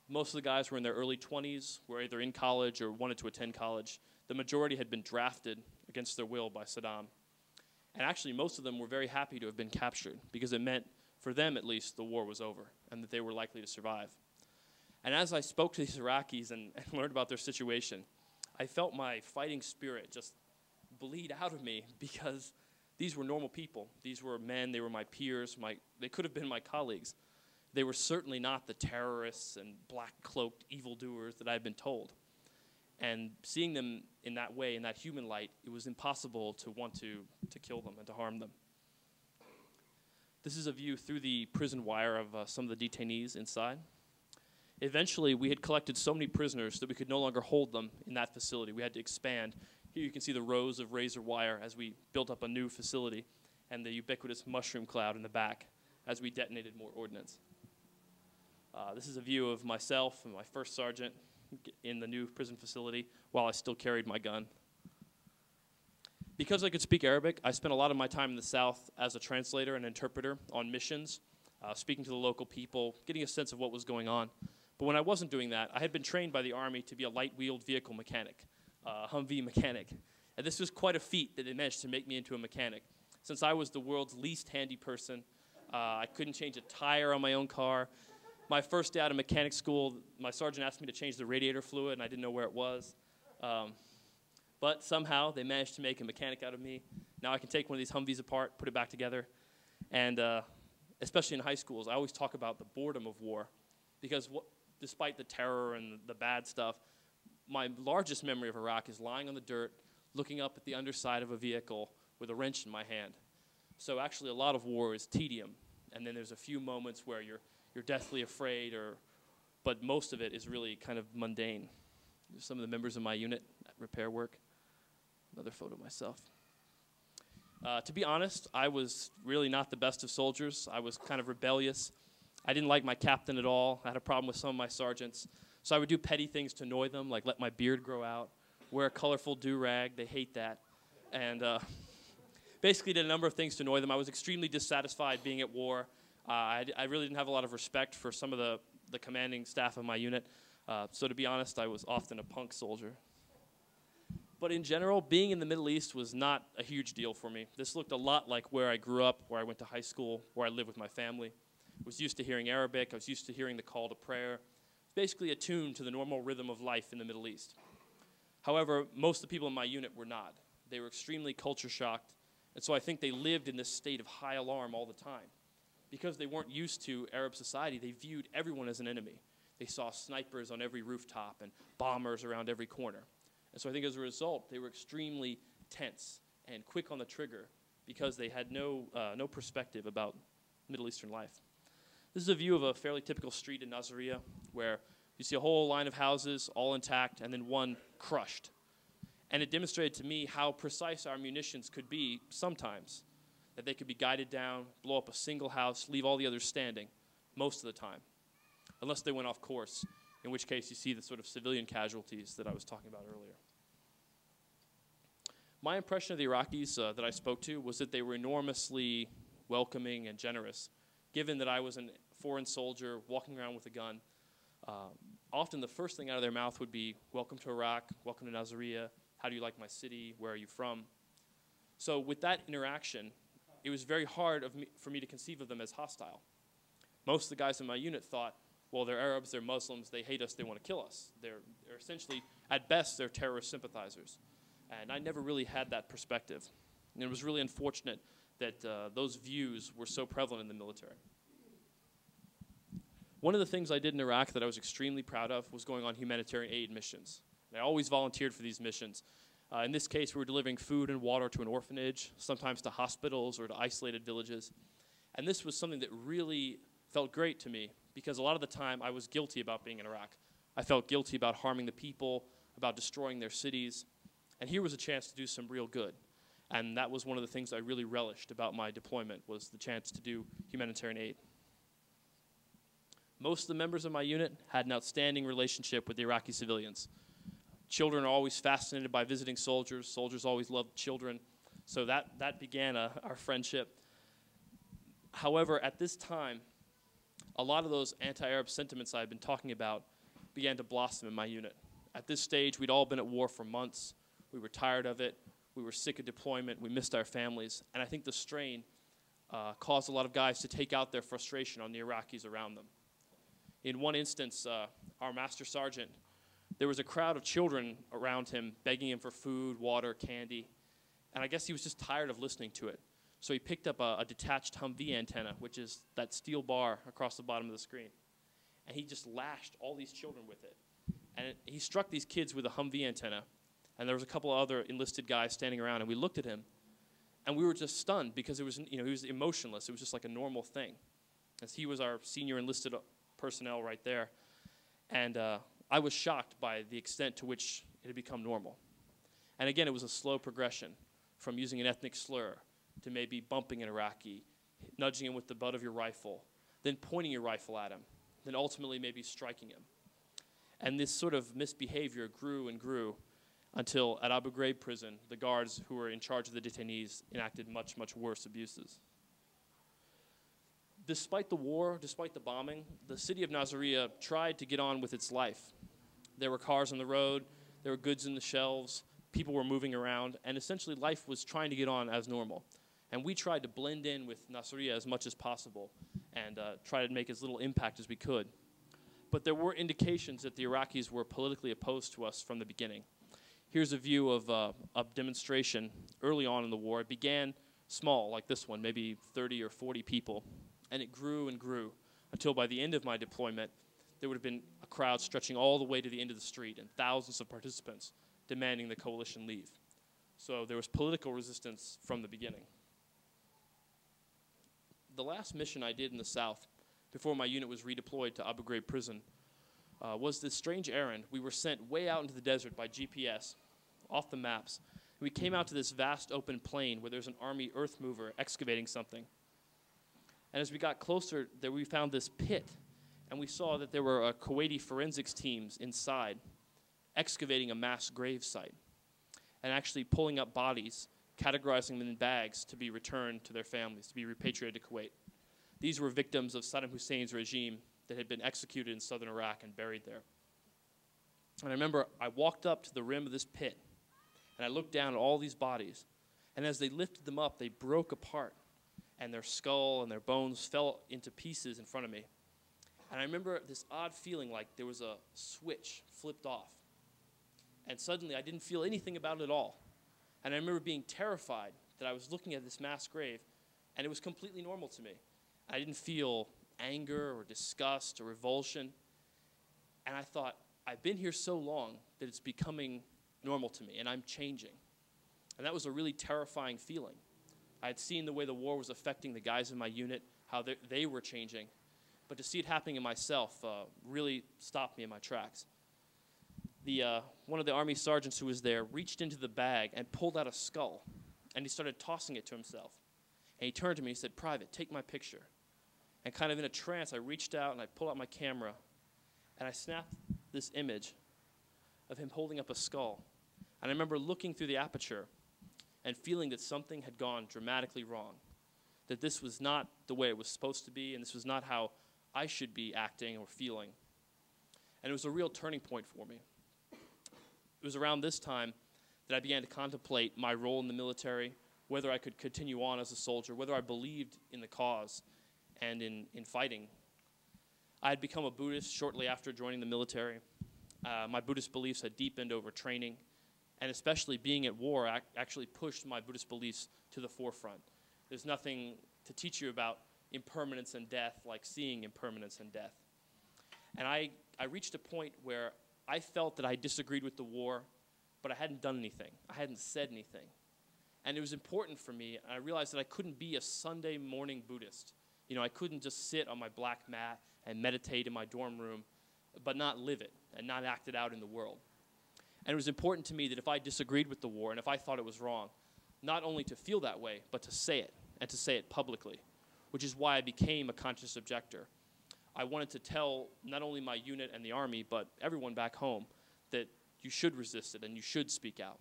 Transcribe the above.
Most of the guys were in their early 20s, were either in college or wanted to attend college. The majority had been drafted against their will by Saddam. And actually, most of them were very happy to have been captured because it meant, for them at least, the war was over and that they were likely to survive. And as I spoke to these Iraqis and learned about their situation, I felt my fighting spirit just bleed out of me because these were normal people. These were men, they were my peers, they could have been my colleagues. They were certainly not the terrorists and black-cloaked evildoers that I had been told. And seeing them in that way, in that human light, it was impossible to want to kill them and to harm them. This is a view through the prison wire of some of the detainees inside. Eventually, we had collected so many prisoners that we could no longer hold them in that facility. We had to expand. Here you can see the rows of razor wire as we built up a new facility and the ubiquitous mushroom cloud in the back as we detonated more ordnance. This is a view of myself and my first sergeant in the new prison facility while I still carried my gun. Because I could speak Arabic, I spent a lot of my time in the South as a translator and interpreter on missions, speaking to the local people, getting a sense of what was going on. But when I wasn't doing that, I had been trained by the Army to be a light-wheeled vehicle mechanic, Humvee mechanic. And this was quite a feat that they managed to make me into a mechanic. Since I was the world's least handy person, I couldn't change a tire on my own car. My first day out of mechanic school, my sergeant asked me to change the radiator fluid, and I didn't know where it was. But somehow, they managed to make a mechanic out of me. Now I can take one of these Humvees apart, put it back together. And especially in high schools, I always talk about the boredom of war. Because despite the terror and the bad stuff, my largest memory of Iraq is lying on the dirt, looking up at the underside of a vehicle with a wrench in my hand. So actually, a lot of war is tedium. And then there's a few moments where you're deathly afraid, but most of it is really kind of mundane. There's some of the members of my unit at repair work. Another photo of myself. To be honest, I was really not the best of soldiers. I was kind of rebellious. I didn't like my captain at all. I had a problem with some of my sergeants. So I would do petty things to annoy them, like let my beard grow out, wear a colorful do-rag. They hate that. And basically did a number of things to annoy them. I was extremely dissatisfied being at war. I really didn't have a lot of respect for some of the commanding staff of my unit. So to be honest, I was often a punk soldier. But in general, being in the Middle East was not a huge deal for me. This looked a lot like where I grew up, where I went to high school, where I lived with my family. I was used to hearing Arabic. I was used to hearing the call to prayer. It's basically attuned to the normal rhythm of life in the Middle East. However, most of the people in my unit were not. They were extremely culture shocked, and so I think they lived in this state of high alarm all the time. Because they weren't used to Arab society, they viewed everyone as an enemy. They saw snipers on every rooftop and bombers around every corner. And so I think as a result, they were extremely tense and quick on the trigger because they had no perspective about Middle Eastern life. This is a view of a fairly typical street in Nasiriyah where you see a whole line of houses all intact and then one crushed. And it demonstrated to me how precise our munitions could be sometimes, that they could be guided down, blow up a single house, leave all the others standing most of the time, unless they went off course, in which case you see the sort of civilian casualties that I was talking about earlier. My impression of the Iraqis that I spoke to was that they were enormously welcoming and generous. Given that I was a foreign soldier walking around with a gun, often the first thing out of their mouth would be, "Welcome to Iraq, welcome to Nasiriyah, how do you like my city, where are you from?" So with that interaction, it was very hard for me to conceive of them as hostile. Most of the guys in my unit thought, well, they're Arabs, they're Muslims, they hate us, they want to kill us. They're essentially, at best, they're terrorist sympathizers. And I never really had that perspective. And it was really unfortunate that those views were so prevalent in the military. One of the things I did in Iraq that I was extremely proud of was going on humanitarian aid missions. And I always volunteered for these missions. In this case, we were delivering food and water to an orphanage, sometimes to hospitals or to isolated villages. And this was something that really felt great to me because a lot of the time I was guilty about being in Iraq. I felt guilty about harming the people, about destroying their cities. And here was a chance to do some real good. And that was one of the things I really relished about my deployment was the chance to do humanitarian aid. Most of the members of my unit had an outstanding relationship with the Iraqi civilians. Children are always fascinated by visiting soldiers. Soldiers always loved children. So that began our friendship. However, at this time, a lot of those anti-Arab sentiments I've been talking about began to blossom in my unit. At this stage, we'd all been at war for months. We were tired of it. We were sick of deployment. We missed our families. And I think the strain caused a lot of guys to take out their frustration on the Iraqis around them. In one instance, our master sergeant, there was a crowd of children around him begging him for food, water, candy. And I guess he was just tired of listening to it. So he picked up a detached Humvee antenna, which is that steel bar across the bottom of the screen. And he just lashed all these children with it. And he struck these kids with a Humvee antenna. And there was a couple of other enlisted guys standing around, and we looked at him, and we were just stunned because it was, he was emotionless. It was just like a normal thing, as he was our senior enlisted personnel right there. And I was shocked by the extent to which it had become normal. And again, it was a slow progression from using an ethnic slur to maybe bumping an Iraqi, nudging him with the butt of your rifle, then pointing your rifle at him, then ultimately maybe striking him. And this sort of misbehavior grew and grew until at Abu Ghraib prison, the guards who were in charge of the detainees enacted much, much worse abuses. Despite the war, despite the bombing, the city of Nasiriyah tried to get on with its life. There were cars on the road, there were goods in the shelves, people were moving around, and essentially life was trying to get on as normal. And we tried to blend in with Nasiriyah as much as possible and try to make as little impact as we could. But there were indications that the Iraqis were politically opposed to us from the beginning. Here's a view of a demonstration early on in the war. It began small, like this one, maybe 30 or 40 people, and it grew and grew until by the end of my deployment, there would have been a crowd stretching all the way to the end of the street and thousands of participants demanding the coalition leave. So there was political resistance from the beginning. The last mission I did in the South before my unit was redeployed to Abu Ghraib prison was this strange errand. We were sent way out into the desert by GPS, off the maps. We came out to this vast open plain where there's an Army earth mover excavating something. And as we got closer, there we found this pit, and we saw that there were Kuwaiti forensics teams inside excavating a mass grave site and actually pulling up bodies, categorizing them in bags to be returned to their families, to be repatriated to Kuwait. These were victims of Saddam Hussein's regime that had been executed in southern Iraq and buried there. And I remember I walked up to the rim of this pit, and I looked down at all these bodies, and as they lifted them up, they broke apart, and their skull and their bones fell into pieces in front of me. And I remember this odd feeling like there was a switch flipped off, and suddenly I didn't feel anything about it at all. And I remember being terrified that I was looking at this mass grave, and it was completely normal to me. I didn't feel anger or disgust or revulsion. And I thought, I've been here so long that it's becoming normal to me, and I'm changing. And that was a really terrifying feeling. I had seen the way the war was affecting the guys in my unit, how they were changing. But to see it happening in myself really stopped me in my tracks. One of the Army sergeants who was there reached into the bag and pulled out a skull, and he started tossing it to himself. And he turned to me and he said, "Private, take my picture." And kind of in a trance, I reached out and I pulled out my camera, and I snapped this image of him holding up a skull. And I remember looking through the aperture and feeling that something had gone dramatically wrong, that this was not the way it was supposed to be, and this was not how I should be acting or feeling. And it was a real turning point for me. It was around this time that I began to contemplate my role in the military, whether I could continue on as a soldier, whether I believed in the cause and in fighting. I had become a Buddhist shortly after joining the military. My Buddhist beliefs had deepened over training, and especially being at war actually pushed my Buddhist beliefs to the forefront. There's nothing to teach you about impermanence and death like seeing impermanence and death. And I reached a point where I felt that I disagreed with the war, but I hadn't done anything. I hadn't said anything. And it was important for me, and I realized that I couldn't be a Sunday morning Buddhist. You know, I couldn't just sit on my black mat and meditate in my dorm room, but not live it and not act it out in the world. And it was important to me that if I disagreed with the war and if I thought it was wrong, not only to feel that way, but to say it, and to say it publicly, which is why I became a conscious objector. I wanted to tell not only my unit and the Army, but everyone back home that you should resist it and you should speak out.